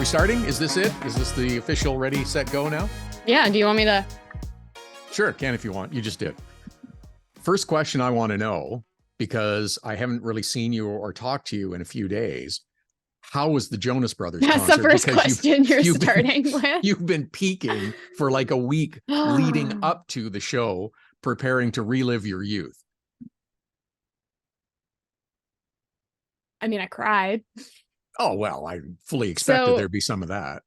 we starting? Is this it? Is this the official ready, set, go now? Yeah. Do you want me to? Sure, can if you want. You just did. First question I want to know, because I haven't really seen you or talked to you in a few days. How was the Jonas Brothers That's concert? the first question you're starting with. You've been peaking for like a week leading up to the show, preparing to relive your youth. I mean, I cried. Oh, well, I fully expected there'd be some of that.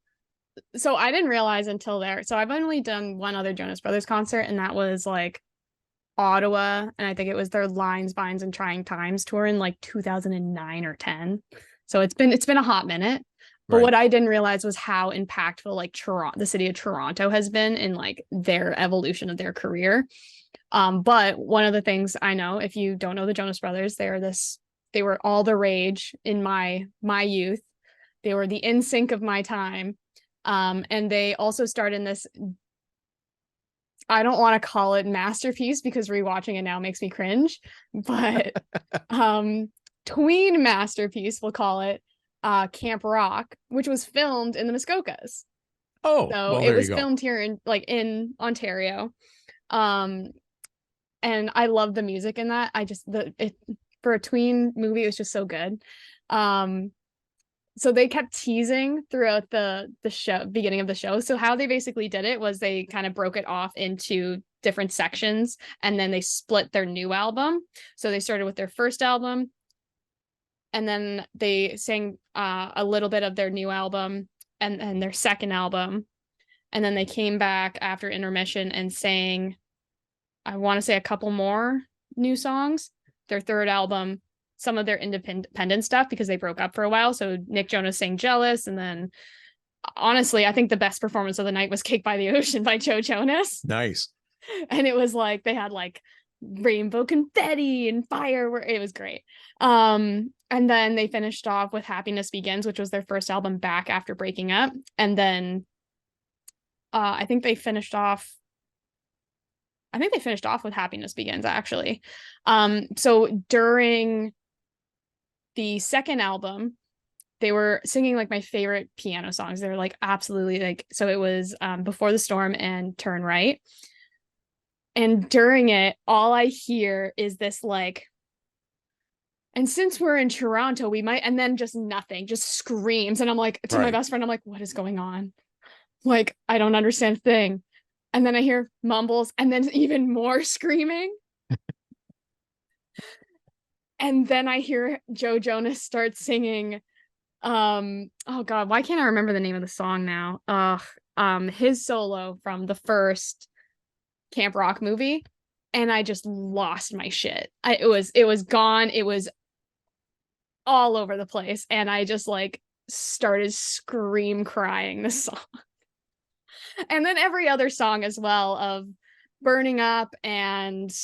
So I didn't realize until there. So I've only done one other Jonas Brothers concert, and that was like Ottawa. And I think it was their Lines, Vines, and Trying Times tour in like 2009 or 10. So it's been a hot minute. But what I didn't realize was how impactful like Toronto, the city of Toronto, has been in like their evolution of their career. But one of the things I know, if you don't know the Jonas Brothers, they were all the rage in my youth. They were the NSYNC of my time. And they also starred in this, I don't want to call it masterpiece because rewatching it now makes me cringe, but tween masterpiece, we'll call it, Camp Rock, which was filmed in the Muskokas. Oh, so well, it was filmed here in Ontario. And I love the music in that. For a tween movie, it was just so good. So they kept teasing throughout the beginning of the show. So how they basically did it was they kind of broke it off into different sections, and then they split their new album. So they started with their first album, and then they sang a little bit of their new album and their second album. And then they came back after intermission and sang, I want to say, a couple more new songs. Their third album, some of their independent stuff, because they broke up for a while. So Nick Jonas sang Jealous. And then honestly, I think the best performance of the night was Cake by the Ocean by Joe Jonas. Nice. And it was like, they had like rainbow confetti and fire. It was great. And then they finished off with Happiness Begins, which was their first album back after breaking up. And then I think they finished off with Happiness Begins, actually. So during the second album, they were singing like my favorite piano songs. They were like absolutely like, so it was Before the Storm and Turn Right. And during it, all I hear is this like, and since we're in Toronto, we might, and then just nothing, just screams. And I'm like, to my best friend, I'm like, what is going on? Like, I don't understand a thing. And then I hear mumbles and then even more screaming. And then I hear Joe Jonas start singing. Oh God, why can't I remember the name of the song now? His solo from the first Camp Rock movie. And I just lost my shit. It was gone. It was all over the place. And I just like started crying the song. And then every other song as well, of Burning Up, and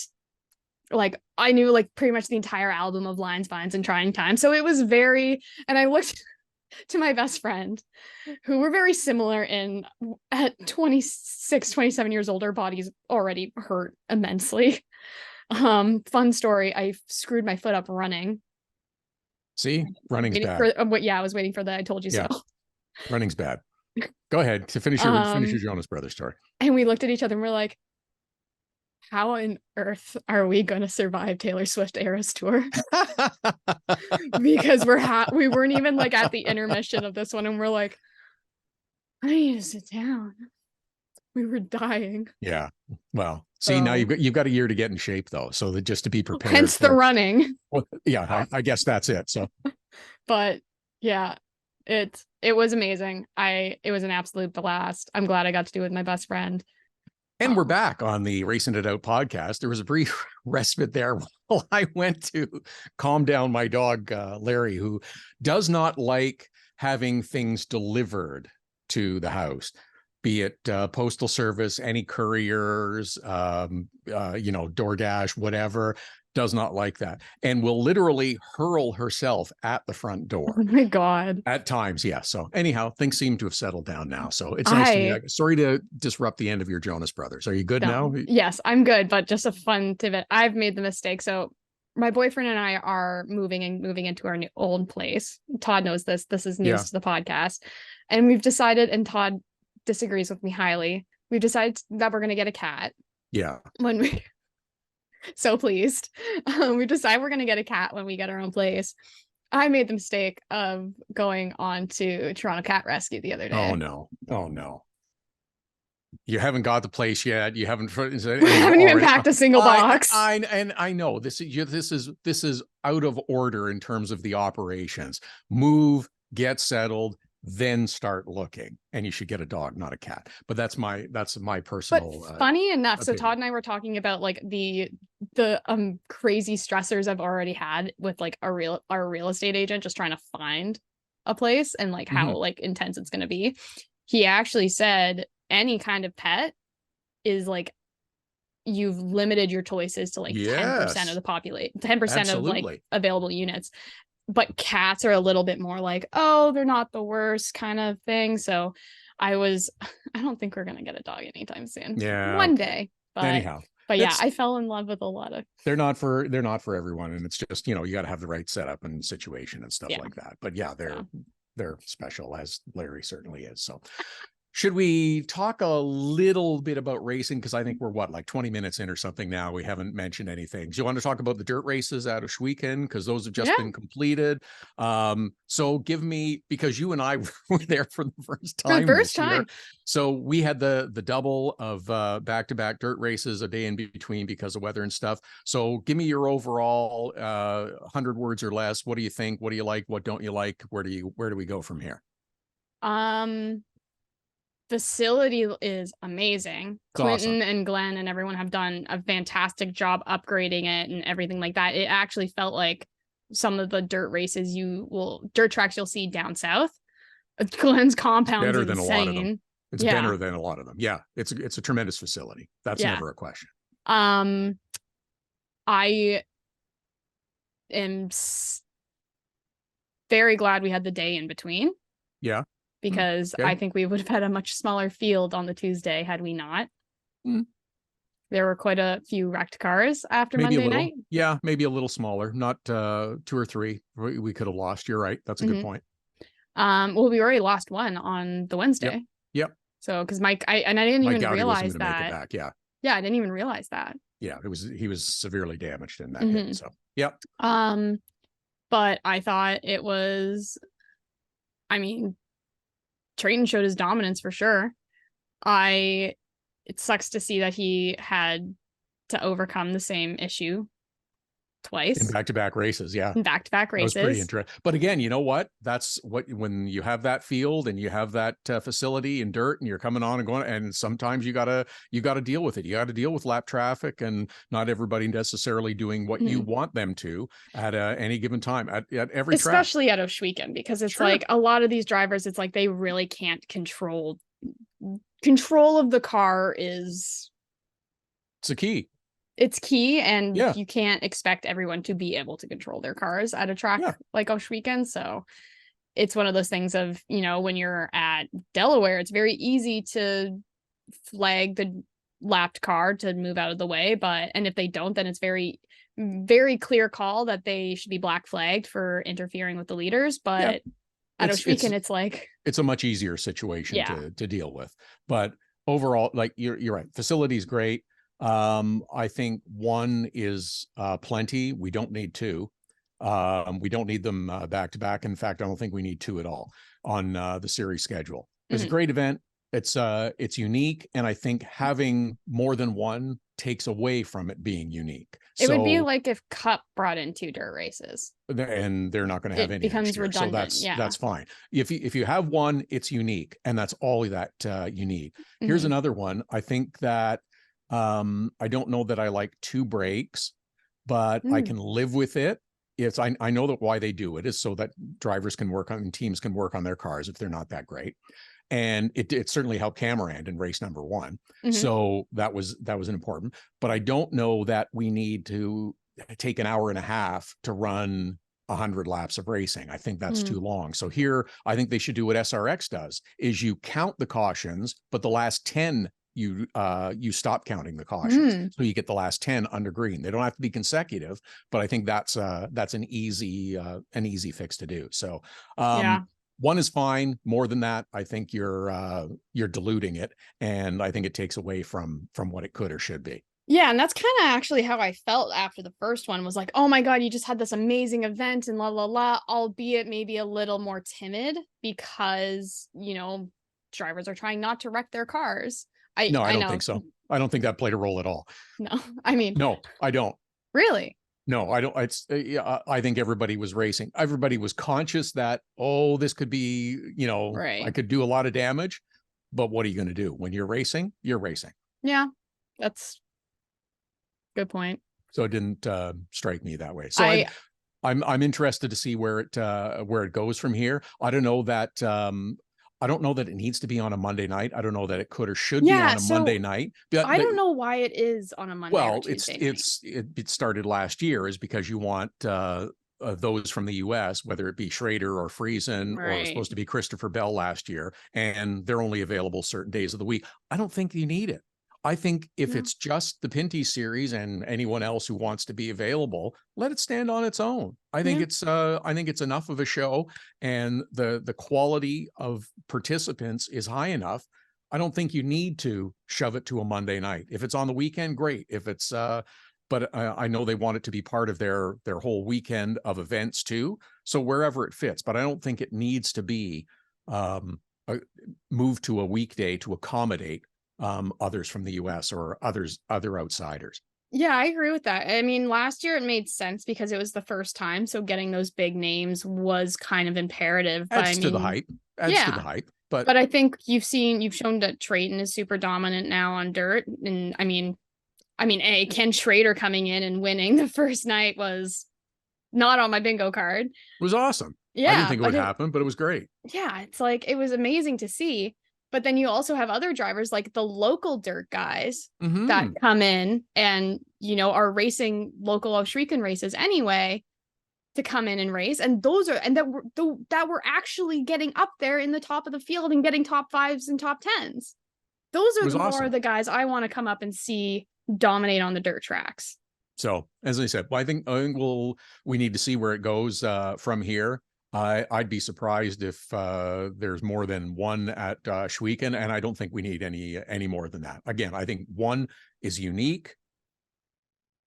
like I knew like pretty much the entire album of Lines, Vines, and Trying Times. So it was and I looked to my best friend, who were very similar at 26, 27 years old, our bodies already hurt immensely. Fun story, I screwed my foot up running. See, running's bad. I was waiting for the I told you so. Running's bad. Go ahead to finish your Jonas Brothers story. And we looked at each other and we're like, how on earth are we going to survive Taylor Swift Eras Tour? Because we weren't even like at the intermission of this one, and we're like, I need to sit down. We were dying. Yeah. Well, see, now you've got a year to get in shape though, so that just to be prepared. Hence the running. Well, yeah, I guess that's it. So, but yeah, it was amazing. It was an absolute blast. I'm glad I got to do it with my best friend. And we're back on the Racin It Out podcast. There was a brief respite there while I went to calm down my dog, Larry, who does not like having things delivered to the house, be it postal service, any couriers, DoorDash, whatever. Does not like that, and will literally hurl herself at the front door. Oh my God. At times, yeah. So anyhow, things seem to have settled down now. So it's nice to be. Sorry to disrupt the end of your Jonas Brothers. Are you good now? Yes, I'm good, but just a fun tidbit. I've made the mistake. So my boyfriend and I are moving into our new old place. Todd knows this. This is news to the podcast. And we've decided, and Todd disagrees with me highly, we've decided that we're going to get a cat. Yeah. When we so pleased. We decide we're going to get a cat when we get our own place. I made the mistake of going on to Toronto Cat Rescue the other day. Oh no. Oh no. You haven't got the place yet. You haven't. We haven't even packed a single box. I know this is out of order in terms of the operations. Move, get settled, then start looking. And you should get a dog, not a cat. But that's my personal. But funny enough, opinion. so Todd and I were talking about like the crazy stressors I've already had with like our real estate agent just trying to find a place and like how like intense it's going to be. He actually said any kind of pet is like you've limited your choices to like 10% of the population, 10% of like available units. But cats are a little bit more like, oh, they're not the worst kind of thing. So I don't think we're gonna get a dog anytime soon. Yeah, one day. But anyhow, but yeah, I fell in love with a lot of. They're not for everyone, and it's just, you got to have the right setup and situation and stuff like that. But yeah, they're special, as Larry certainly is. So. Should we talk a little bit about racing? Because I think we're like 20 minutes in or something now. We haven't mentioned anything. Do you want to talk about the dirt races at Ohsweken? Because those have just been completed. So give me, because you and I were there for the first time. Year. So we had the double of back-to-back dirt races a day in between because of weather and stuff. So give me your overall 100 words or less. What do you think? What do you like? What don't you like? Where do we go from here? Facility is amazing. It's Clinton and Glenn and everyone have done a fantastic job upgrading it and everything like that. It actually felt like some of the dirt races dirt tracks you'll see down south. Glenn's compound is insane. A lot of them. It's better than a lot of them. Yeah, it's a tremendous facility. That's never a question. I am very glad we had the day in between. Yeah. Because I think we would have had a much smaller field on the Tuesday had we not. There were quite a few wrecked cars after Monday night. Yeah, maybe a little smaller, not 2 or 3 we could have lost. You're right. That's a good point. Well, we already lost one on the Wednesday. Yep. So, because Mike, I didn't even realize that. Make it back. Yeah, I didn't even realize that. Yeah, he was severely damaged in that hit. So, yep. But I thought it was, Trayton showed his dominance for sure. It sucks to see that he had to overcome the same issue twice in back-to-back races. Yeah, back-to-back races. That was pretty interesting. But again, you know what? That's when you have that field and you have that facility and dirt, and you're coming on and going, and sometimes you gotta deal with it. You got to deal with lap traffic, and not everybody necessarily doing what you want them to at any given time at every track. Especially at Ohsweken, because it's like a lot of these drivers, it's like they really can't control of the car is. It's a key. It's key, and you can't expect everyone to be able to control their cars at a track like Ohsweken. So it's one of those things of, when you're at Delaware, it's very easy to flag the lapped car to move out of the way. And if they don't, then it's very, very clear call that they should be black flagged for interfering with the leaders. But at Ohsweken, it's like, it's a much easier situation to deal with. But overall, like you're right. Facility's great. I think 1 is plenty. We don't need 2. We don't need them back to back. In fact, I don't think we need 2 at all on the series schedule. It's a great event. It's unique, and I think having more than 1 takes away from it being unique. It would be like if Cup brought in 2 dirt races, and they're not going to have any. It becomes redundant. So that's fine. If you have 1, it's unique, and that's all that you need. Here's another one. I think that. I don't know that I like 2 breaks, but I can live with it. I know that why they do it is so that drivers can work on, and teams can work on their cars if they're not that great. And it certainly helped Cameron in race number 1. So that was an important, but I don't know that we need to take an hour and a half to run 100 laps of racing. I think that's too long. So here, I think they should do what SRX does, is you count the cautions, but the last 10 you stop counting the cautions, so you get the last 10 under green. They don't have to be consecutive, but I think that's an easy fix to do. So One is fine. More than that, I think you're diluting it, and I think it takes away from what it could or should be. Yeah, and that's kind of actually how I felt after the first one, was like, oh my God, you just had this amazing event and la la la, albeit maybe a little more timid because, drivers are trying not to wreck their cars. No, I don't know. think so. I don't think that played a role at all. No, I mean, No, I don't. Really? No, I don't. It's yeah, I think everybody was racing. Everybody was conscious that, oh, this could be, I Right. could do a lot of damage. But what are you going to do when you're racing? You're racing. Yeah, that's good point. So it didn't strike me that way. So I'm interested to see where it goes from here. I don't know that it needs to be on a Monday night. I don't know that it could or should be on a Monday night. But I don't know why it is on a Monday or Tuesday night. It started last year is because you want those from the US, whether it be Schrader or Friesen, or it was supposed to be Christopher Bell last year, and they're only available certain days of the week. I don't think you need it. I think if it's just the Pinty series and anyone else who wants to be available, let it stand on its own. I think it's enough of a show, and the quality of participants is high enough. I don't think you need to shove it to a Monday night. If it's on the weekend, great. If it's but I know they want it to be part of their whole weekend of events too. So wherever it fits, but I don't think it needs to be moved to a weekday to accommodate others from the US or other outsiders. Yeah, I agree with that. I mean, last year it made sense because it was the first time, so getting those big names was kind of imperative. Adds to the hype. But I think you've shown that Trayton is super dominant now on dirt, and I mean, Ken Schrader coming in and winning the first night was not on my bingo card. It was awesome. Yeah, I didn't think it would happen, but it was great. Yeah, it's like, it was amazing to see. But then you also have other drivers like the local dirt guys that come in and, are racing local Ohsweken races anyway, to come in and race. And that were actually getting up there in the top of the field and getting top 5s and top 10s. Those are more the guys I want to come up and see dominate on the dirt tracks. So, as I said, I think we need to see where it goes from here. I'd be surprised if there's more than one at Ohsweken, and I don't think we need any more than that. Again, I think one is unique.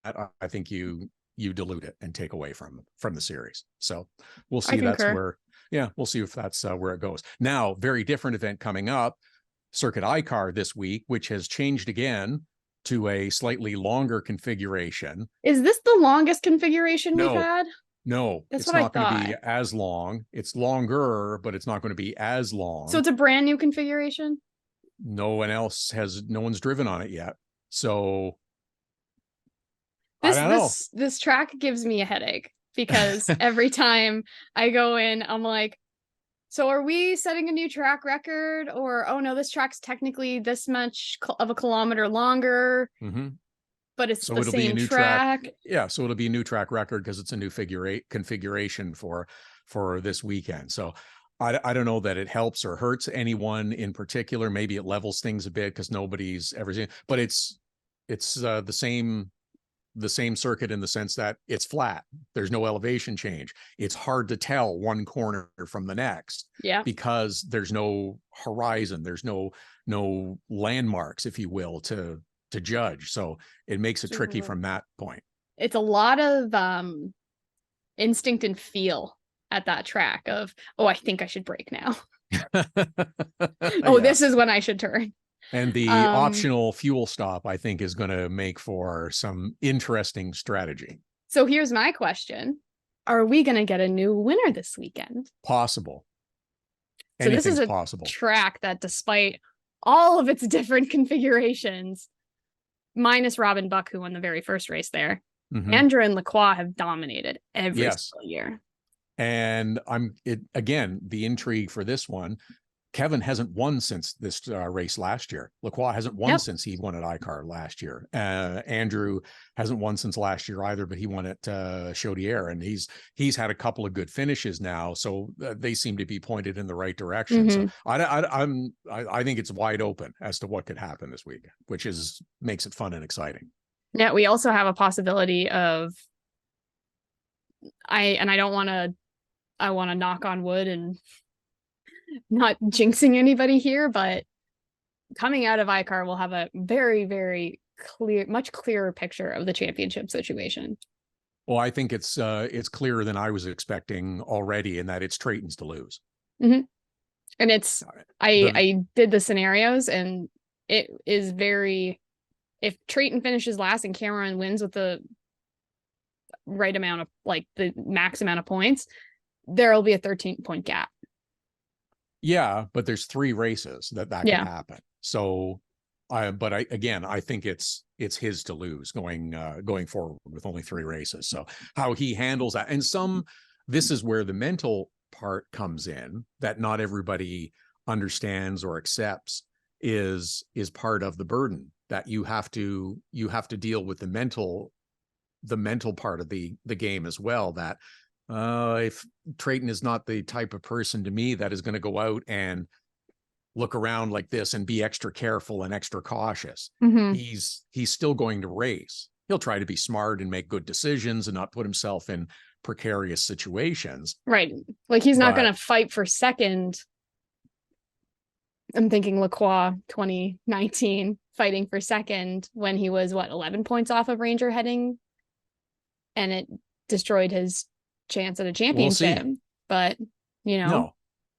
I think you dilute it and take away from the series. So we'll see. We'll see if that's where it goes. Now, very different event coming up, Circuit ICAR this week, which has changed again to a slightly longer configuration. Is this the longest configuration we've had? No, it's not going to be as long. It's longer, but it's not going to be as long. So it's a brand new configuration? No one's driven on it yet. So this track gives me a headache, because every time I go in, I'm like, so are we setting a new track record? Or, oh no, this track's technically this much of a kilometer longer. But it's the same track. Yeah, so it'll be a new track record because it's a new configuration for this weekend. So I don't know that it helps or hurts anyone in particular. Maybe it levels things a bit because nobody's ever seen. But it's the same circuit in the sense that it's flat. There's no elevation change. It's hard to tell one corner from the next. Yeah, because there's no horizon. There's no landmarks, if you will, to judge. So it makes it tricky from that point. It's a lot of instinct and feel at that track of, oh, I think I should brake now. This is when I should turn. And the optional fuel stop, I think, is going to make for some interesting strategy. So here's my question. Are we going to get a new winner this weekend? Possible. So this is a possible track that, despite all of its different configurations, minus Robin Buck, who won the very first race there, Andrew and Lacroix have dominated every single year. And again, the intrigue for this one, Kevin hasn't won since this race last year. Lacroix hasn't won since he won at ICAR last year. Andrew hasn't won since last year either, but he won at Chaudière, and he's had a couple of good finishes now, so they seem to be pointed in the right direction. So I think it's wide open as to what could happen this week, which makes it fun and exciting. Yeah, we also have a possibility of I want to knock on wood and not jinxing anybody here, but coming out of iCar, we'll have a very, very clear, much clearer picture of the championship situation. Well, I think it's clearer than I was expecting already, in that it's Trayton's to lose. Mm-hmm. And it's, I did the scenarios, and it is very, if Trayton finishes last and Cameron wins with the right amount of, like, the max amount of points, there'll be a 13-point gap. Yeah, but there's 3 races that can happen. So, I think it's his to lose going forward with only 3 races. So how he handles that, and this is where the mental part comes in, that not everybody understands or accepts, is part of the burden that you have to deal with the mental part of the game as well. That if Trayton is not the type of person to me that is going to go out and look around like this and be extra careful and extra cautious. Mm-hmm. He's still going to race. He'll try to be smart and make good decisions and not put himself in precarious situations. Right. Like, he's not going to fight for second. I'm thinking Lacroix 2019 fighting for second when he was 11 points off of Ranger heading, and it destroyed his chance at a championship. But no.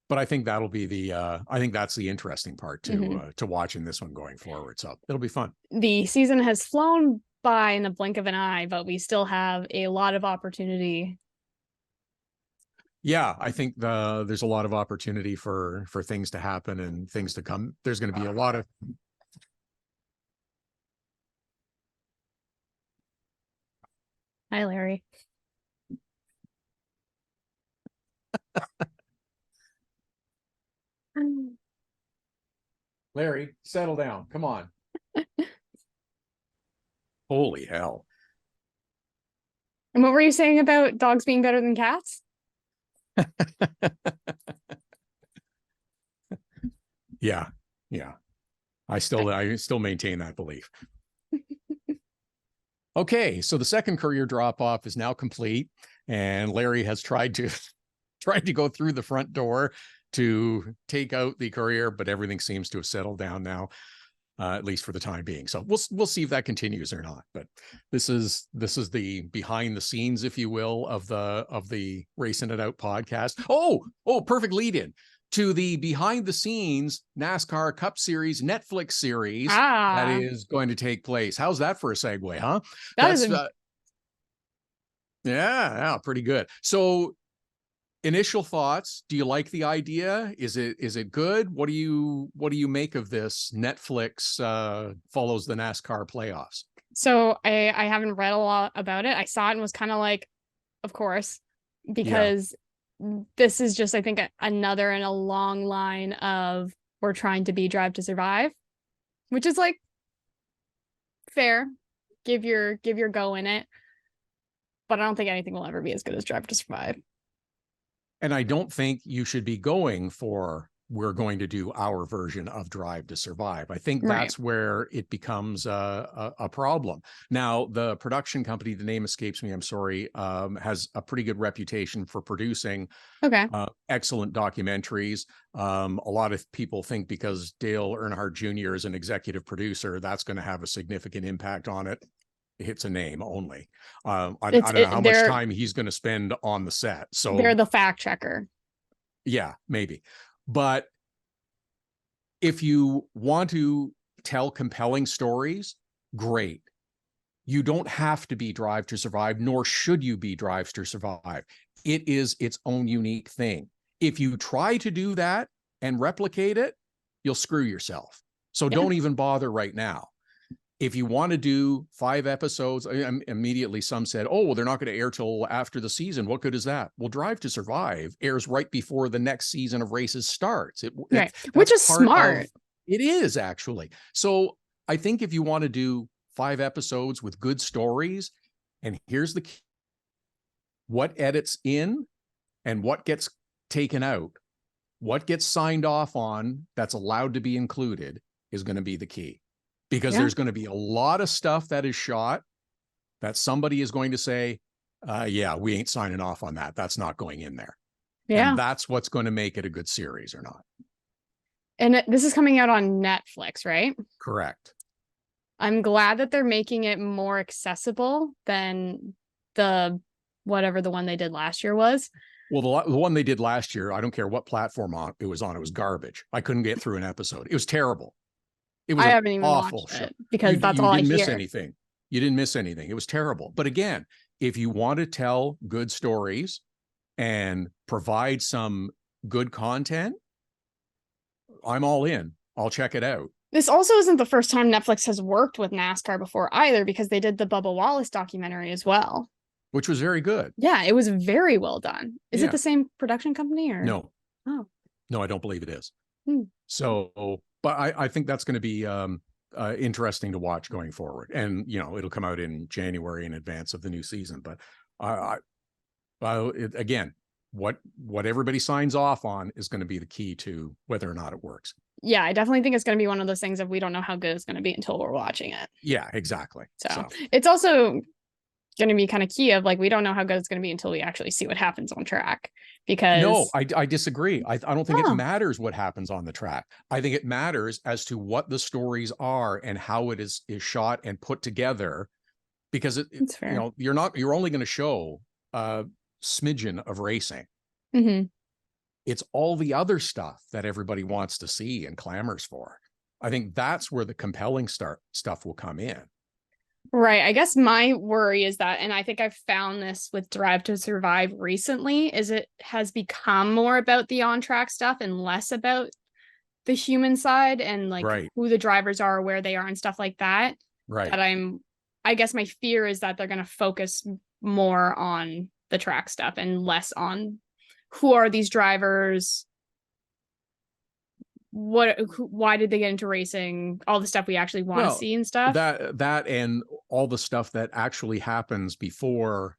But I think that'll be I think that's the interesting part to watch in this one going forward. So it'll be fun. The season has flown by in the blink of an eye, but we still have a lot of opportunity. Yeah, I think there's a lot of opportunity for things to happen and things to come. There's going to be a lot of. Hi, Larry. Larry, settle down. Come on. Holy hell. And what were you saying about dogs being better than cats? Yeah. I still maintain that belief. Okay, so the second courier drop-off is now complete, and Larry has tried to go through the front door to take out the courier, but everything seems to have settled down now, at least for the time being. So we'll see if that continues or not. But this is the behind the scenes, if you will, of the Racin It Out podcast. Oh, perfect lead in to the behind the scenes NASCAR Cup Series Netflix series that is going to take place. How's that for a segue, huh? Yeah, pretty good. So, initial thoughts, do you like the idea? Is it good? What do you make of this? Netflix follows the NASCAR playoffs. So I haven't read a lot about it. I saw it and was kind of like, of course, because this is just, I think, another in a long line of, we're trying to be Drive to Survive, which is like fair. Give your go in it. But I don't think anything will ever be as good as Drive to Survive. And I don't think you should be going for, we're going to do our version of Drive to Survive. I think that's where it becomes a problem. Now, the production company, the name escapes me, I'm sorry, has a pretty good reputation for producing excellent documentaries. A lot of people think because Dale Earnhardt Jr. is an executive producer, that's going to have a significant impact on it. It's a name only. I don't know how much time he's going to spend on the set. So they're the fact checker. Yeah, maybe. But if you want to tell compelling stories, great. You don't have to be Drive to Survive, nor should you be Drive to Survive. It is its own unique thing. If you try to do that and replicate it, you'll screw yourself. So don't even bother right now. If you want to do 5 episodes, immediately some said, oh, well, they're not going to air till after the season. What good is that? Well, Drive to Survive airs right before the next season of races starts. Which is smart. It is, actually. So I think if you want to do 5 episodes with good stories, and here's the key, what edits in and what gets taken out, what gets signed off on that's allowed to be included is going to be the key. Because there's going to be a lot of stuff that is shot that somebody is going to say, we ain't signing off on that. That's not going in there. Yeah. And that's what's going to make it a good series or not. And this is coming out on Netflix, right? Correct. I'm glad that they're making it more accessible than the whatever the one they did last year was. Well, the one they did last year, I don't care what platform it was on. It was garbage. I couldn't get through an episode. It was terrible. It was I an haven't even awful watched show. it because that's all I hear. You didn't miss anything. You didn't miss anything. It was terrible. But again, if you want to tell good stories and provide some good content, I'm all in. I'll check it out. This also isn't the first time Netflix has worked with NASCAR before either, because they did the Bubba Wallace documentary as well. Which was very good. Yeah, it was very well done. Is it the same production company or? No. Oh. No, I don't believe it is. Hmm. So, but I think that's going to be interesting to watch going forward. And, you know, it'll come out in January in advance of the new season. But again, what everybody signs off on is going to be the key to whether or not it works. Yeah, I definitely think it's going to be one of those things that we don't know how good it's going to be until we're watching it. Yeah, exactly. So it's also going to be kind of key of like, we don't know how good it's going to be until we actually see what happens on track. Because no, I disagree. I don't think it matters what happens on the track. I think it matters as to what the stories are and how it is shot and put together, because it's fair. You know, you're only going to show a smidgen of racing. Mm-hmm. It's all the other stuff that everybody wants to see and clamors for. I think that's where the compelling stuff will come in. Right. I guess my worry is that, and I think I've found this with Drive to Survive recently, is it has become more about the on-track stuff and less about the human side and like who the drivers are, where they are and stuff like that. Right. That I guess my fear is that they're going to focus more on the track stuff and less on who are these drivers, why did they get into racing, all the stuff we actually want to see and stuff. That and all the stuff that actually happens before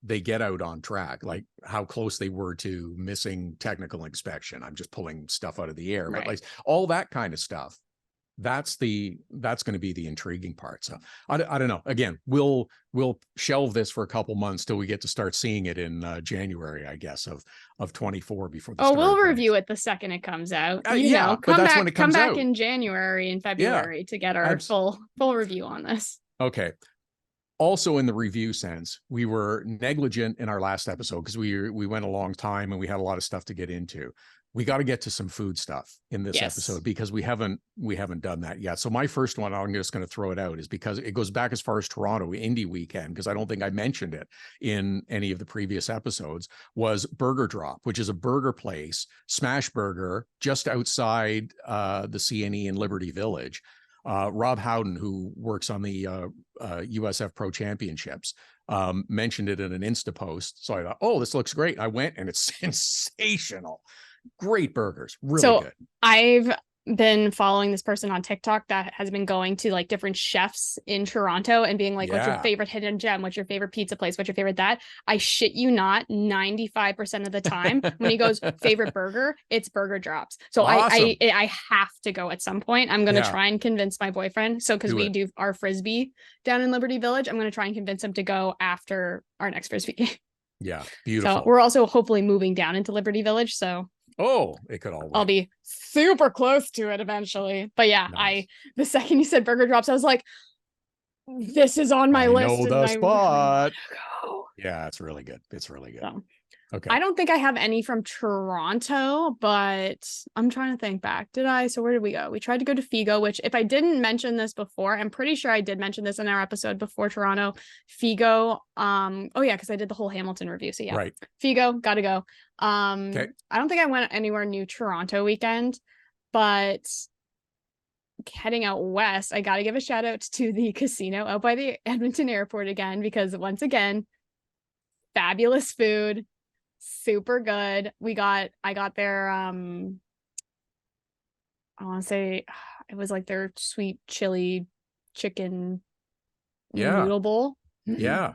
they get out on track, like how close they were to missing technical inspection. I'm just pulling stuff out of the air, but like all that kind of stuff. That's going to be the intriguing part. So I don't know. Again, we'll shelve this for a couple months till we get to start seeing it in January, I guess, of 24 before the we'll review it the second it comes out. Come back in January and February to get our full review on this. Okay. Also, in the review sense, we were negligent in our last episode because we went a long time and we had a lot of stuff to get into. We got to get to some food stuff in this episode because we haven't done that yet. So my first one, I'm just going to throw it out, is because it goes back as far as Toronto Indy weekend, because I don't think I mentioned it in any of the previous episodes, was Burger Drop, which is a burger place, smash burger, just outside the CNE in Liberty Village. Rob Howden, who works on the USF Pro Championships, mentioned it in an Insta post. So I thought, oh, this looks great. I went and it's sensational. Great burgers, really good. I've been following this person on TikTok that has been going to like different chefs in Toronto and being like, what's your favorite hidden gem? What's your favorite pizza place? What's your favorite that? I shit you not, 95% of the time when he goes favorite burger, it's Burger Drops. So awesome. I have to go at some point. I'm going to try and convince my boyfriend. So because we do our Frisbee down in Liberty Village, I'm going to try and convince him to go after our next Frisbee game. Yeah, beautiful. So we're also hopefully moving down into Liberty Village. So it could all work. I'll be super close to it eventually. But yeah, nice. The second you said Burger Drops, I was like, this is on my list. Know the spot. Yeah, it's really good. It's really good. So, okay. I don't think I have any from Toronto, but I'm trying to think back. Did I? So where did we go? We tried to go to Figo, which if I didn't mention this before, I'm pretty sure I did mention this in our episode before Toronto. Figo. Oh yeah, because I did the whole Hamilton review. So yeah. Right. Figo, gotta go. Okay. I don't think I went anywhere new Toronto weekend, but heading out west, I gotta give a shout out to the casino out by the Edmonton airport again, because once again, fabulous food. Super good. I got their I want to say it was like their sweet chili chicken noodle bowl. Yeah.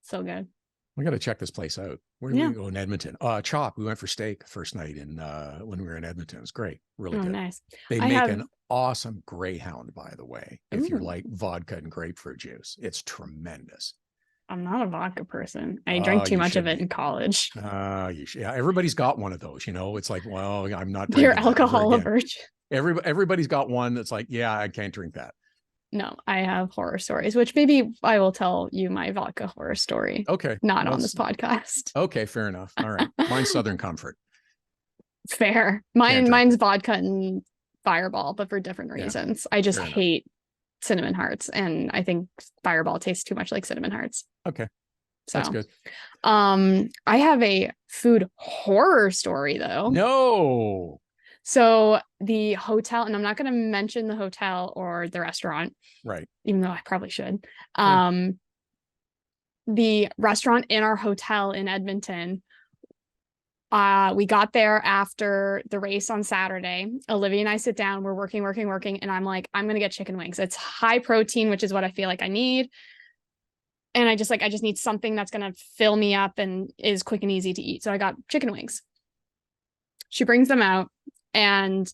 So good. We got to check this place out. Where did we go in Edmonton? Chop. We went for steak first night when we were in Edmonton. It was great. Really good. Nice. They make an awesome Greyhound, by the way. If you like vodka and grapefruit juice, it's tremendous. I'm not a vodka person. I drank too much of it in college. Yeah, everybody's got one of those, you know. It's like, well, I'm not They're drinking that ever alcohol again. aversion. Everybody's got one that's like, yeah, I can't drink that. No, I have horror stories, which maybe I will tell you my vodka horror story. Okay. Not on this podcast. Okay, fair enough. All right. Mine's Southern Comfort. Fair. Mine's vodka and Fireball, but for different reasons. I just hate cinnamon hearts, and I think Fireball tastes too much like cinnamon hearts. Okay. So that's good. I have a food horror story though. No. So the hotel, and I'm not going to mention the hotel or the restaurant, right? Even though I probably should. The restaurant in our hotel in Edmonton, we got there after the race on Saturday. Olivia and I sit down, we're working, and I'm like, I'm going to get chicken wings. It's high protein, which is what I feel like I need. And I just need something that's going to fill me up and is quick and easy to eat. So I got chicken wings. She brings them out and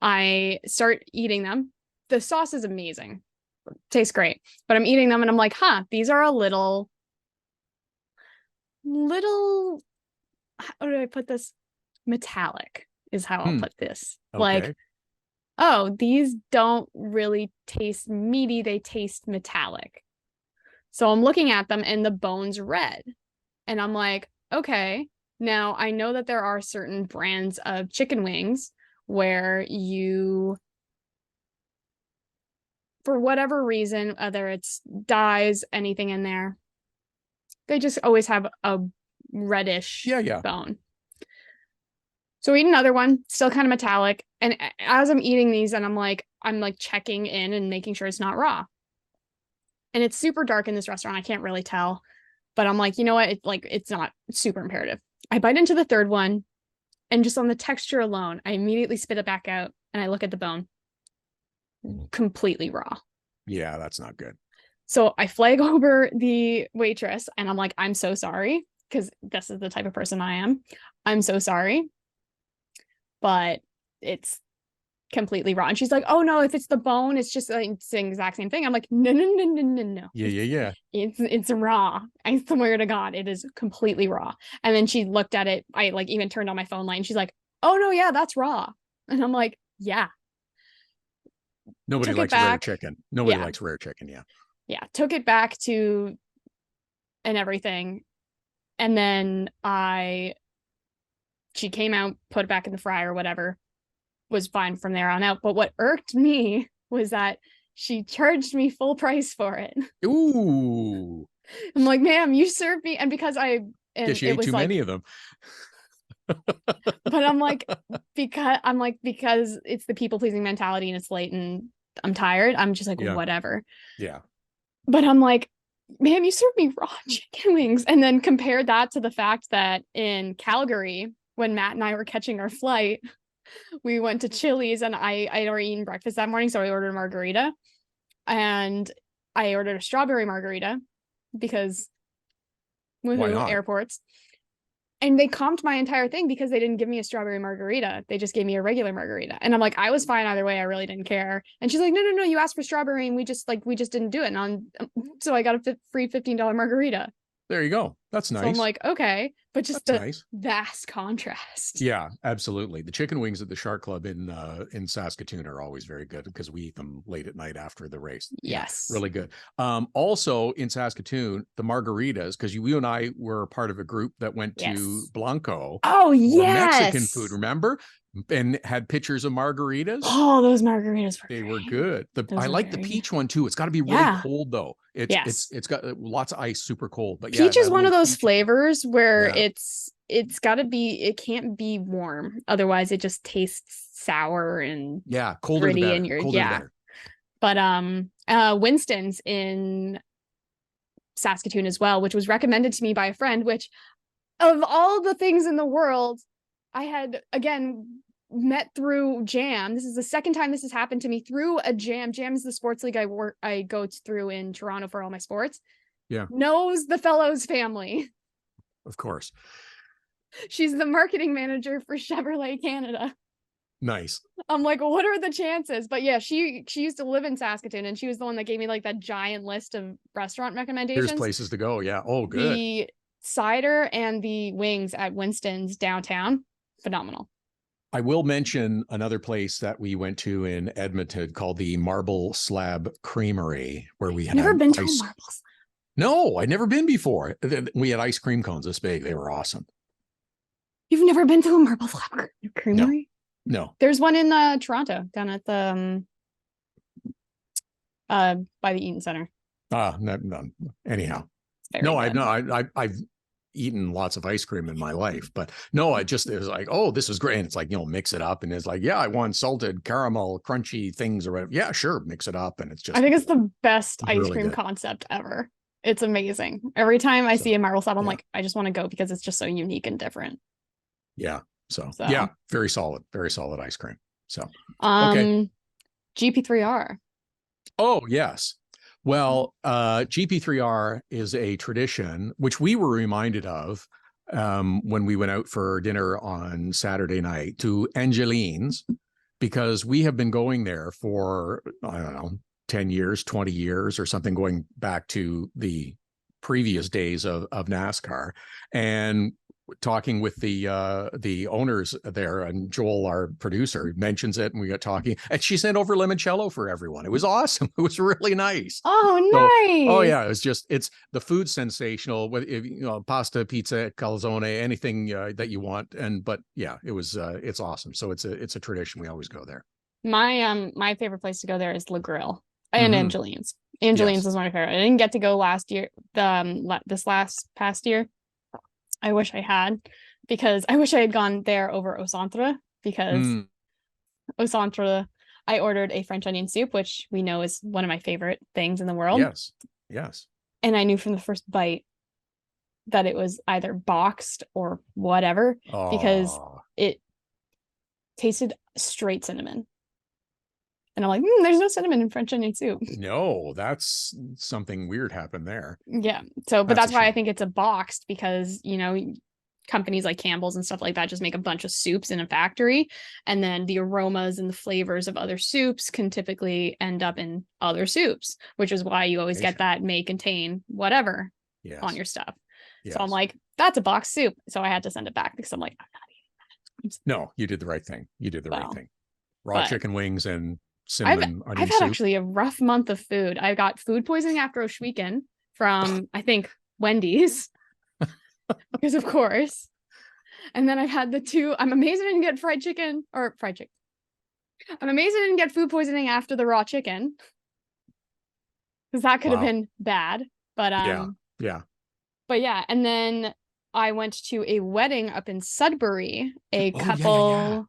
I start eating them. The sauce is amazing. Tastes great. But I'm eating them and I'm like, these are a little, how do I put this? Metallic is how I'll put this. Okay. Like, oh, these don't really taste meaty. They taste metallic. So I'm looking at them and the bone's red. And I'm like, okay, now I know that there are certain brands of chicken wings where you, for whatever reason, whether it's dyes, anything in there, they just always have a reddish bone. So we eat another one, still kind of metallic. And as I'm eating these and I'm like checking in and making sure it's not raw. And it's super dark in this restaurant. I can't really tell, but I'm like, you know what? It's not super imperative. I bite into the third one and just on the texture alone, I immediately spit it back out and I look at the bone. Completely raw. Yeah, that's not good. So I flag over the waitress and I'm like, I'm so sorry, because this is the type of person I am. I'm so sorry, but it's completely raw. And she's like, oh no, if it's the bone, it's just like it's the exact same thing. I'm like, no. Yeah. It's raw. I swear to God, it is completely raw. And then she looked at it. I even turned on my phone light and she's like, oh no, yeah, that's raw. And I'm like, yeah. Nobody likes rare chicken. Nobody likes rare chicken. Yeah. Took it back to and everything. And then she came out, put it back in the fryer or whatever, was fine from there on out. But what irked me was that she charged me full price for it. Ooh. I'm like, ma'am, you served me. And because she ate too many of them. But I'm like, because it's the people pleasing mentality and it's late and I'm tired. I'm just like, whatever. Yeah. But I'm like, ma'am, you served me raw chicken wings. And then compared that to the fact that in Calgary, when Matt and I were catching our flight, we went to Chili's and I'd already eaten breakfast that morning. So I ordered a margarita and I ordered a strawberry margarita because woohoo, airports. And they comped my entire thing because they didn't give me a strawberry margarita. They just gave me a regular margarita. And I'm like, I was fine either way. I really didn't care. And she's like, no, you asked for strawberry and we just didn't do it. And so I got a free $15 margarita. There you go. That's nice. So I'm like, okay, but just vast contrast. Yeah, absolutely. The chicken wings at the Shark Club in Saskatoon are always very good because we eat them late at night after the race. Yes. Yeah, really good. Also in Saskatoon, the margaritas, because you and I were part of a group that went to Blanco. Oh, yes. Mexican food, remember? And had pictures of margaritas. Oh, those margaritas were They were good. I like the peach one too. It's got to be really cold though. It's got lots of ice, super cold. But peach is one of those flavors where it's got to be. It can't be warm, otherwise it just tastes sour and colder the better. In your colder the better. But Winston's in Saskatoon as well, which was recommended to me by a friend. Which, of all the things in the world, I had again met through Jam. This is the second time this has happened to me through a Jam. Jam is the sports league I go through in Toronto for all my sports. Yeah. Knows the Fellows family. Of course. She's the marketing manager for Chevrolet Canada. Nice. I'm like, what are the chances? But yeah, she used to live in Saskatoon, and she was the one that gave me like that giant list of restaurant Here's recommendations. places to go. Yeah. Oh, good. The cider and the wings at Winston's downtown, phenomenal. I will mention another place that we went to in Edmonton called the Marble Slab Creamery, where we had Never been to a ice. Marble Slab. No, I'd never been before. We had ice cream cones this big. They were awesome. You've never been to a Marble Slab Creamery? No. There's one in Toronto, down at the by the Eaton Center. No. Anyhow, No, I've eaten lots of ice cream in my life, but no, it was like, oh, this is great. And it's like, mix it up, and it's like, yeah, I want salted caramel crunchy things or whatever. Yeah, sure, mix it up, and it's just. I think it's the best ice really cream good. Concept ever. It's amazing. Every time I see a Marble Slab, I'm like, I just want to go because it's just so unique and different. Yeah. So yeah, very solid ice cream. So okay. GP3R. Oh, yes. Well, GP3R is a tradition which we were reminded of when we went out for dinner on Saturday night to Angeline's, because we have been going there for, I don't know, 10 years, 20 years or something, going back to the previous days of NASCAR. And talking with the owners there, and Joel, our producer, mentions it, and we got talking, and she sent over limoncello for everyone. It was awesome. It was really nice. Oh, nice. Oh yeah, it's the food sensational with, pasta, pizza, calzone, anything that you want. But yeah, it's awesome. So it's a tradition. We always go there. My favorite place to go there is Le Grill and Angeline's. Angeline's is my favorite. I didn't get to go last year. This past year. I wish I had, because I wish I had gone there over Au Centre, because Au Centre, I ordered a French onion soup, which we know is one of my favorite things in the world. Yes. And I knew from the first bite that it was either boxed or whatever, because it tasted straight cinnamon. And I'm like, there's no cinnamon in French onion soup. No, that's something weird happened there. Yeah. So, but that's why I think it's a boxed, because, companies like Campbell's and stuff like that just make a bunch of soups in a factory. And then the aromas and the flavors of other soups can typically end up in other soups, which is why you always get that may contain whatever on your stuff. Yes. So I'm like, that's a boxed soup. So I had to send it back, because I'm like, I'm not eating that. No, you did the right thing. Right thing. Raw chicken wings and cinnamon onion I've soup. had actually a rough month of food. I got food poisoning after Ohsweken from, I think, Wendy's, because of course. And then I've had I'm amazed I didn't get fried chicken. I'm amazed I didn't get food poisoning after the raw chicken, because that could have been bad. But yeah. But yeah, and then I went to a wedding up in Sudbury. A couple.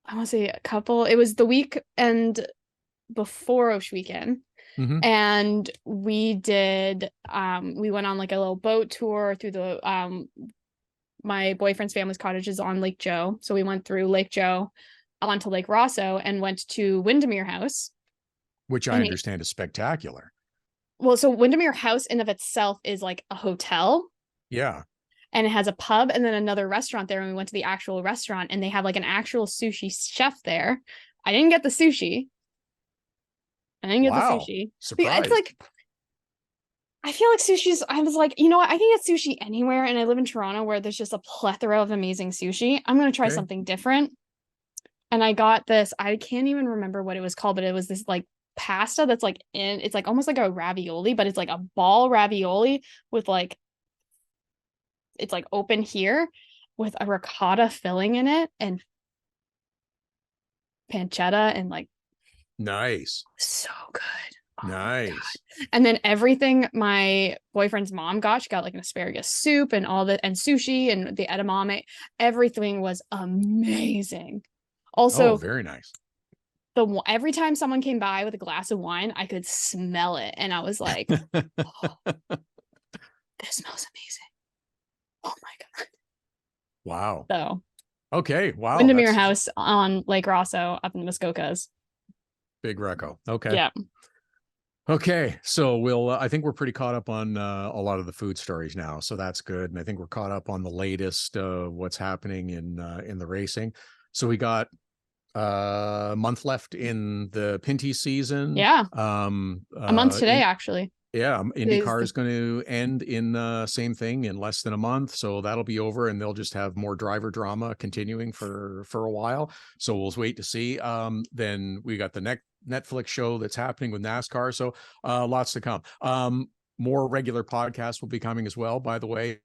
I want to say a couple. It was the weekend before Ohsweken. And we did, we went on like a little boat tour through the, my boyfriend's family's cottage is on Lake Joe. So we went through Lake Joe onto Lake Rosso and went to Windermere House. Which I understand is spectacular. Well, so Windermere House in of itself is like a hotel. Yeah. And it has a pub and then another restaurant there. And we went to the actual restaurant, and they have like an actual sushi chef there. I didn't get the sushi. Surprise. It's like, I feel like sushi's, I was like, what? I can get sushi anywhere. And I live in Toronto, where there's just a plethora of amazing sushi. I'm going to try something different. And I got this, I can't even remember what it was called, but it was this like pasta that's like it's like almost like a ravioli, but it's like a ball ravioli with like, it's like open here with a ricotta filling in it and pancetta and like. Nice. So good. Oh, nice. And then everything my boyfriend's mom got, she got like an asparagus soup and all that, and sushi and the edamame. Everything was amazing. Also, very nice. Every time someone came by with a glass of wine, I could smell it, and I was like, oh, this smells amazing. Oh my god. Wow. So okay. Wow. Windermere House on Lake Rosso up in Muskokas. Big reco. Okay. Yeah. Okay. So I think we're pretty caught up on a lot of the food stories now. So that's good. And I think we're caught up on the latest what's happening in the racing. So we got A month left in the Pinty season. Yeah. A month today, actually. Yeah, IndyCar is going to end in the same thing in less than a month, so that'll be over, and they'll just have more driver drama continuing for a while. So we'll wait to see. Then we got the Netflix show that's happening with NASCAR, so lots to come. More regular podcasts will be coming as well. By the way,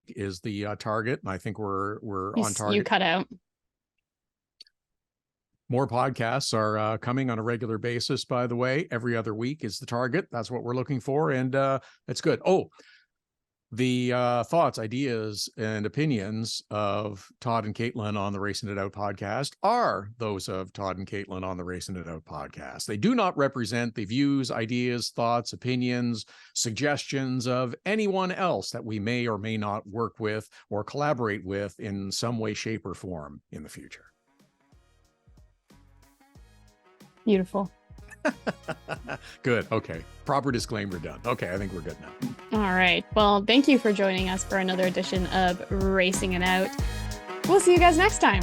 is the target, and I think we're on target. You cut out. More podcasts are coming on a regular basis, by the way. Every other week is the target. That's what we're looking for, and it's good. Oh, the thoughts, ideas, and opinions of Todd and Caitlin on the Racin It Out podcast are those of Todd and Caitlin on the Racin It Out podcast. They do not represent the views, ideas, thoughts, opinions, suggestions of anyone else that we may or may not work with or collaborate with in some way, shape, or form in the future. Beautiful. Good. Okay. Proper disclaimer done. Okay. I think we're good now. All right. Well, thank you for joining us for another edition of Racing It Out. We'll see you guys next time.